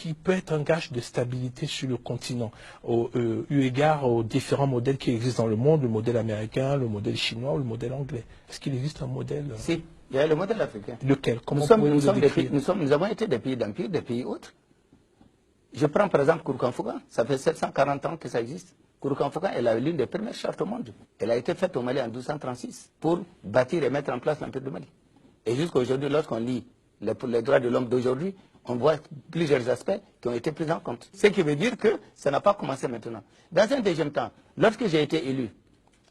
qui peut être un gage de stabilité sur le continent, eu égard aux différents modèles qui existent dans le monde, le modèle américain, le modèle chinois ou le modèle anglais. Est-ce qu'il existe un modèle Si, il y a le modèle africain. Lequel? Comment pouvez-vous le décrire? Nous avons été des pays d'empire, des pays autres. Je prends par exemple Kourkan-Fouga, ça fait 740 ans que ça existe. Kourkan-Fouga est l'une des premières chartes au monde. Elle a été faite au Mali en 1236 pour bâtir et mettre en place l'Empire du Mali. Et jusqu'à aujourd'hui, lorsqu'on lit les droits de l'homme d'aujourd'hui, on voit plusieurs aspects qui ont été pris en compte. Ce qui veut dire que ça n'a pas commencé maintenant. Dans un deuxième temps, lorsque j'ai été élu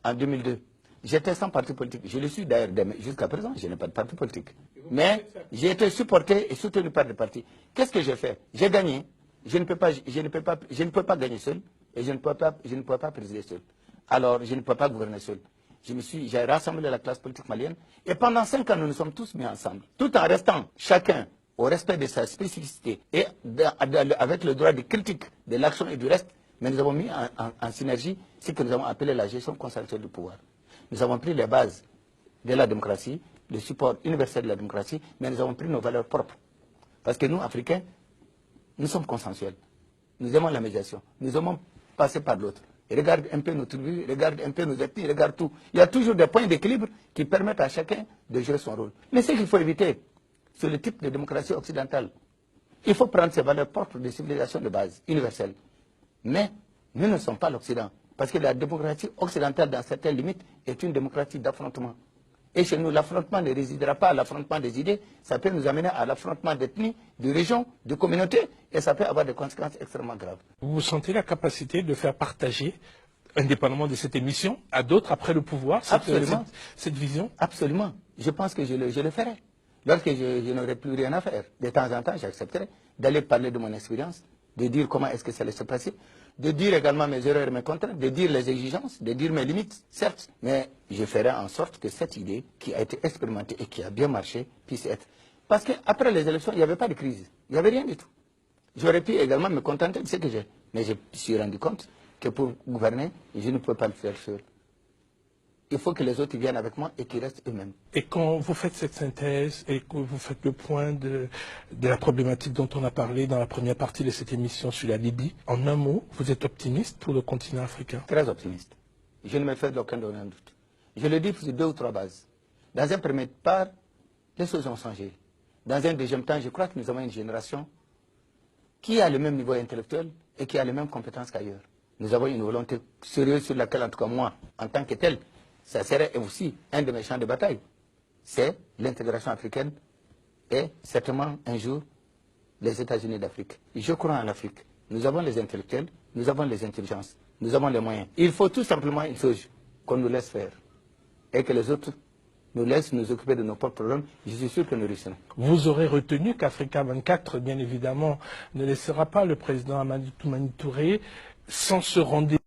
en 2002, j'étais sans parti politique. Je le suis d'ailleurs jusqu'à présent, je n'ai pas de parti politique. Mais j'ai été supporté et soutenu par des partis. Qu'est-ce que j'ai fait? J'ai gagné. Je ne peux pas gagner seul et je ne peux pas présider seul. Alors, je ne peux pas gouverner seul. J'ai rassemblé la classe politique malienne et pendant 5 ans, nous nous sommes tous mis ensemble. Tout en restant chacun au respect de sa spécificité et avec le droit de critique de l'action et du reste, mais nous avons mis en synergie ce que nous avons appelé la gestion consensuelle du pouvoir. Nous avons pris les bases de la démocratie, le support universel de la démocratie, mais nous avons pris nos valeurs propres. Parce que nous, Africains, nous sommes consensuels. Nous aimons la médiation. Nous aimons passer par l'autre. Regarde un peu nos tribus, regarde un peu nos ethnies, regarde tout. Il y a toujours des points d'équilibre qui permettent à chacun de jouer son rôle. Mais ce qu'il faut éviter, c'est le type de démocratie occidentale. Il faut prendre ses valeurs propres de civilisation de base, universelle. Mais nous ne sommes pas l'Occident. Parce que la démocratie occidentale, dans certaines limites, est une démocratie d'affrontement. Et chez nous, l'affrontement ne résidera pas à l'affrontement des idées, ça peut nous amener à l'affrontement d'ethnies, de régions, de communautés, et ça peut avoir des conséquences extrêmement graves. Vous sentez la capacité de faire partager, indépendamment de cette émission, à d'autres après le pouvoir, cette vision? Absolument. Je pense que je le ferai. Lorsque je n'aurai plus rien à faire, de temps en temps, j'accepterai d'aller parler de mon expérience, de dire comment est-ce que ça allait se passer, de dire également mes erreurs et mes contraintes, de dire les exigences, de dire mes limites, certes, mais je ferai en sorte que cette idée qui a été expérimentée et qui a bien marché puisse être. Parce qu'après les élections, il n'y avait pas de crise, il n'y avait rien du tout. J'aurais pu également me contenter de ce que j'ai, mais je me suis rendu compte que pour gouverner, je ne peux pas le faire seul. Il faut que les autres viennent avec moi et qu'ils restent eux-mêmes. Et quand vous faites cette synthèse et que vous faites le point de la problématique dont on a parlé dans la première partie de cette émission sur la Libye, en un mot, vous êtes optimiste pour le continent africain? Très optimiste. Je ne me fais d'aucun doute. Je le dis sur 2 ou 3 bases. Dans un premier temps, les choses ont changé. Dans un deuxième temps, je crois que nous avons une génération qui a le même niveau intellectuel et qui a les mêmes compétences qu'ailleurs. Nous avons une volonté sérieuse sur laquelle, en tout cas moi, en tant que tel, ça serait aussi un de mes champs de bataille. C'est l'intégration africaine et certainement un jour les États-Unis d'Afrique. Je crois en l'Afrique. Nous avons les intellectuels, nous avons les intelligences, nous avons les moyens. Il faut tout simplement une chose, qu'on nous laisse faire. Et que les autres nous laissent nous occuper de nos propres problèmes. Je suis sûr que nous réussirons. Vous aurez retenu qu'Africa 24, bien évidemment, ne laissera pas le président Amadou Toumani Touré sans se rendre